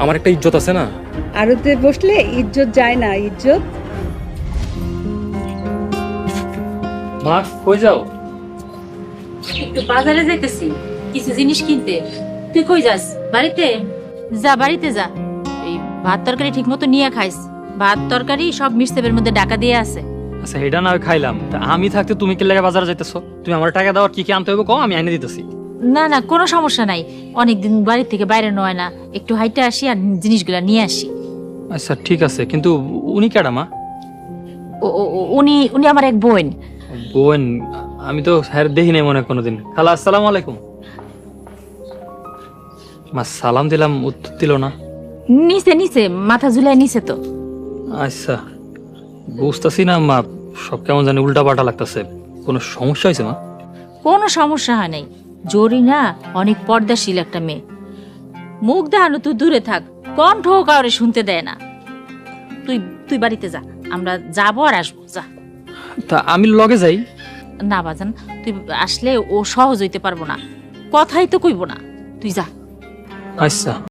আমার একটা ইজ্জত আছে না। আড়তে বসলে ইজ্জত যায় না, ইজ্জত। মা কই যাও? একটু বাজারে যাইতেছি কিছু জিনিস কিনতে। তুই কই যাস? বাড়িতে যা, বাড়িতে যা। এই ভাত তরকারি ঠিক মতো নিয়ে খাইস। ভাত তরকারি সব মিক্সের মধ্যে ডাকা দিয়ে আছে। আচ্ছা এটা না হয় খাইলাম, তা আমি থাকতে তুমি কি লাগে বাজারে যাইতেছো? তুমি আমার টাকা দাও, আর কি কি আনতে হবে কও, আমি এনে দিতেছি। না না, কোনো সমস্যা নাই। অনেকদিন বাড়ি থেকে বাইরে নয় না, একটু হাইটে আসি আর জিনিসগুলা নিয়ে আসি। আচ্ছা ঠিক আছে, কিন্তু উনি কেডা মা? উনি উনি আমার এক বোন। বোন? আমি তো হ্যাঁ দেখি নাই মনে কোনোদিন। খালা আসসালামু আলাইকুম। মা সালাম দিলাম, উত্তর দিল না। নিচে নিচে মাথা ঝুলাই নিচে তো। আচ্ছা বুঝতেছি না মা, সব কেমন জানি উল্টা পাল্টা লাগতেছে। কোনো সমস্যা হয়েছে মা? কোনো সমস্যা হয় নাই। জোরি না অনেক পর্দাশীল একটা মেয়ে। মুখ দেখানো তুই দূরে থাক, কণ্ঠ কাউরে শুনতে দেয় না। তুই তুই বাড়িতে যা, আমরা যাবো আর আসবো। যা। তা আমি লগে যাই? না বাজান, তুই আসলে ও সহজ হইতে পারবো না, কথাই তো কইব না। তুই যা। আচ্ছা।